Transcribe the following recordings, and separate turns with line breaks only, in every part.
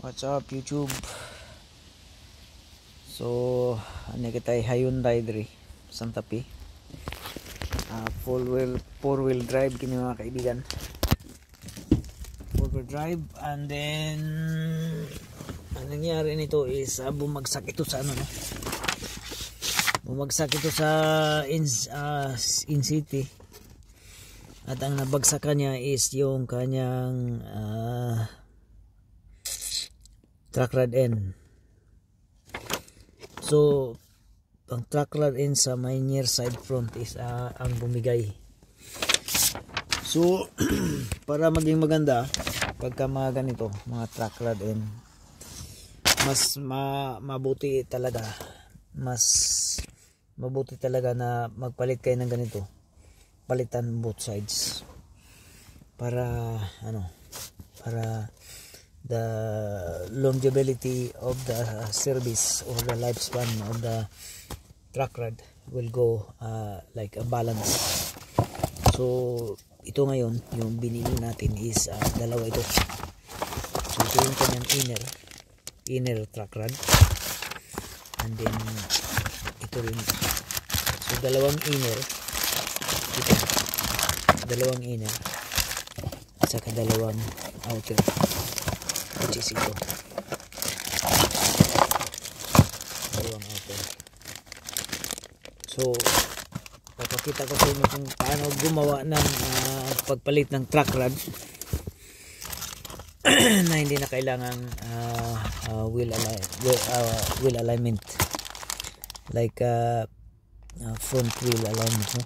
What's up YouTube? So, ano kita Hyundai diri Santa Fe. Four wheel drive kini mga kaibigan. Four wheel drive, and then ang nangyari nito is bumagsak ito sa ano, no? Bumagsak ito sa in city. At ang nabagsakan niya is yung kanyang track rod end. So ang track rod end sa may near side front is ang bumigay. So para maging maganda pagka mga ganito, mga track rod end, mas mabuti talaga, mas mabuti talaga na magpalit kayo ng ganito, palitan both sides para para the longevity of the service or the lifespan of the track rod will go like a balance. So ito ngayon yung binili natin is dalawa ito. So ito yung kanyang inner track rod, and then ito rin. So dalawang inner at saka dalawang outer, which is ito, dalawang outer. So papakita ko sa inyo kung paano gumawa ng pagpalit ng track rod na hindi na kailangan wheel alignment, like front wheel alignment, no?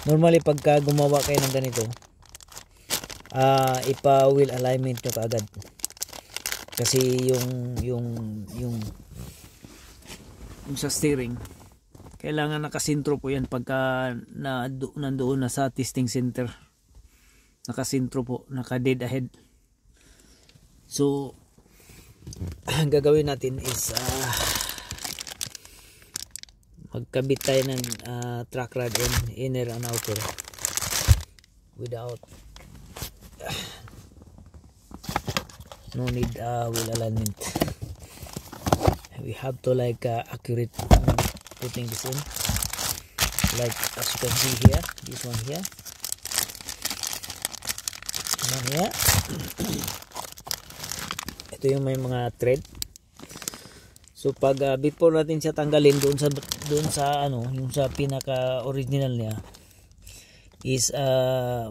Normally pagka gumawa kayo ng ganito, ipa wheel alignment nyo kaagad, kasi yung sa steering kailangan nakasintro po yan pagka nandoon na sa testing center, nakasintro po, naka dead ahead. So ang gagawin natin is magkabit tayo ng track rod in inner and outer without no need wheel alignment. We have to like accurate putting this in, like as you can see here, this one here, and here. Ito yung may mga thread. So pag before natin siya tanggalin doon sa ano, yung sa pinaka original niya is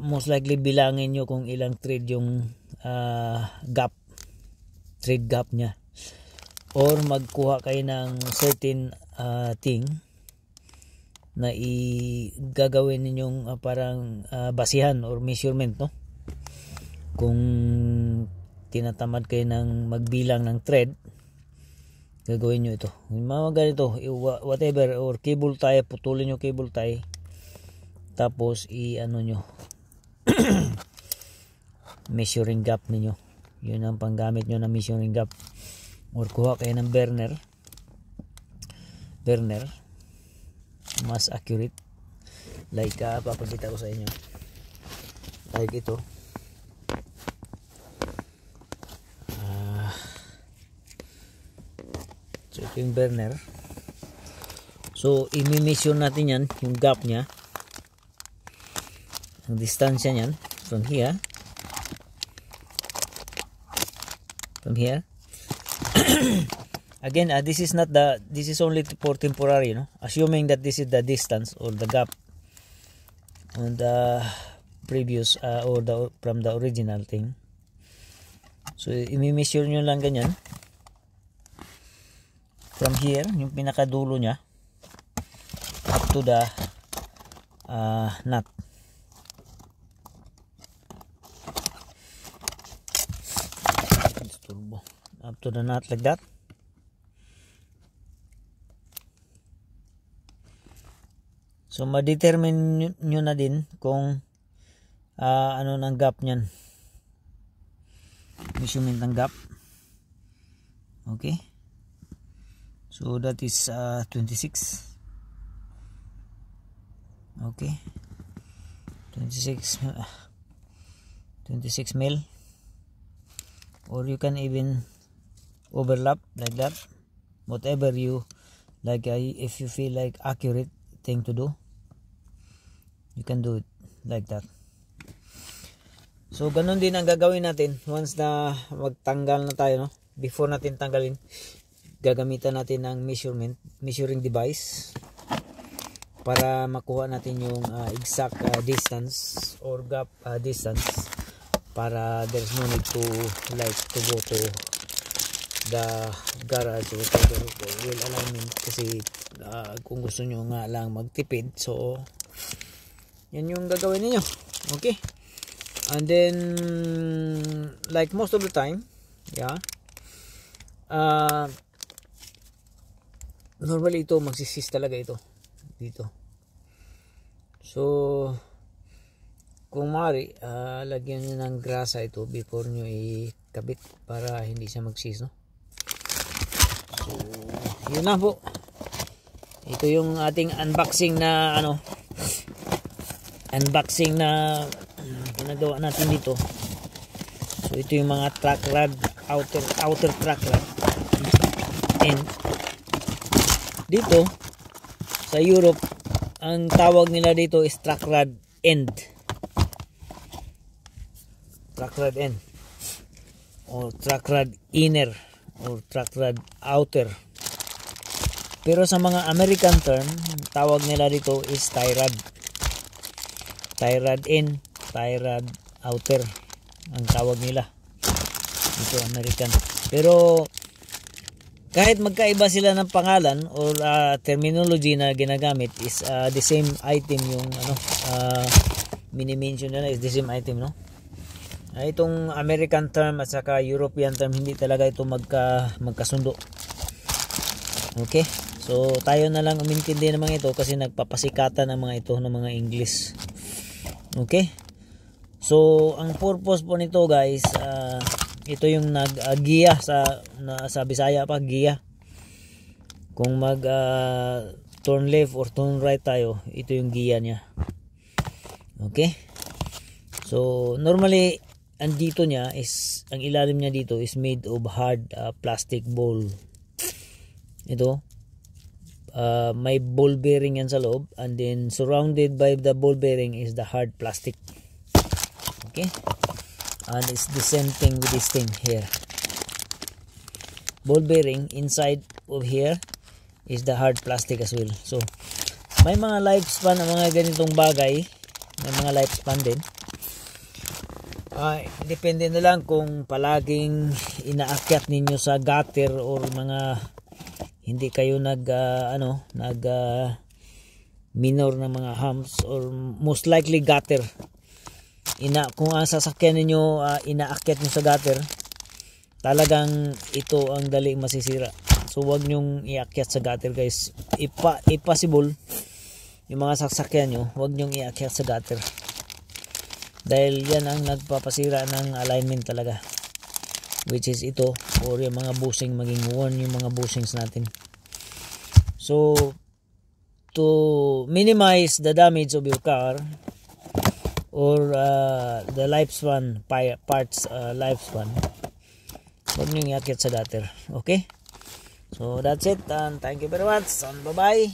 most likely bilangin nyo kung ilang thread yung thread gap niya, or magkuha kayo ng certain thing na gagawin ninyong parang basihan or measurement, no? Kung tinatamad kayo ng magbilang ng thread, gagawin nyo ito, yung mga ganito, whatever, or cable tie, putulin nyo cable tie, tapos ano nyo measuring gap ninyo, yun ang panggamit nyo na measuring gap. Or kuha kayo ng burner, mas accurate, like papakita ko sa inyo, like ito. So ito yung burner. So i-measure natin yan, yung gap nya, ang distansya nyan from here again, this is only for temporary, no? Assuming that this is the distance or the gap on the previous or from the original thing. So i-measure nyo lang ganyan from here, yung pinakadulo nya, up to the nut. Up to the nut, like that. So ma-determine nyo na din kung ano ng gap nyan, measurement ng gap. Okay, so that is 26. Okay, 26 mil, or you can even overlap like that. Whatever you like, if you feel like accurate thing to do, you can do it like that. So ganun din ang gagawin natin once na magtanggal na tayo, no? Before natin tanggalin, gagamitan natin ng measuring device para makuha natin yung exact distance or gap distance, para there's no need to go to the garage or wheel alignment, kasi kung gusto nyo nga lang magtipid, so yan yung gagawin niyo. Okay, and then like most of the time, yeah, normally ito magsisis talaga ito dito. So kung maaari, lagyan nyo ng grasa ito before nyo ikabit para hindi siya magsis, no? So yun na po, ito yung ating unboxing na ginagawa natin dito. So ito yung mga track rod, outer track rod, and dito sa Europe ang tawag nila dito is track rod end, or track rod inner, or track rod outer. Pero sa mga American term, tawag nila dito is tie rod in, tie rod outer ang tawag nila dito, American. Pero kahit magkaiba sila ng pangalan or terminology na ginagamit, is the same item yung mini-mention nila is the same item, no? Itong American term at saka European term, hindi talaga ito magkasundo. Okay, so tayo na lang umintindi ng mga ito kasi nagpapasikatan ng mga ito ng mga English. Okay, so ang purpose po nito guys, ito yung nag-giya sa Bisaya pa, giya. Kung mag turn left or turn right tayo, ito yung giya niya. Okay, so normally andito niya is, ang ilalim niya dito is made of hard plastic ball. Ito may ball bearing yan sa loob, and then surrounded by the ball bearing is the hard plastic. Okay, and it's the same thing with this thing here. Ball bearing inside of here is the hard plastic as well. So may mga lifespan ang mga ganitong bagay, may mga lifespan din. Depende na lang kung palaging inaakyat ninyo sa gutter or mga hindi kayo minor na mga humps, or most likely gutter. Kung ang sasakyan ninyo inaakyat nyo sa gutter, talagang ito ang daling masisira. So wag nyong iakyat sa gutter guys. Impossible yung mga sasakyan nyo, wag nyong iakyat sa gutter, dahil yan ang nagpapasira ng alignment talaga, which is ito, or yung mga bushing, maging worn yung mga bushings natin. So to minimize the damage of your car or the lifespan parts lifespan, huwag nyo iakyat sa gutter. Okay, so that's it, and thank you very much, and bye bye.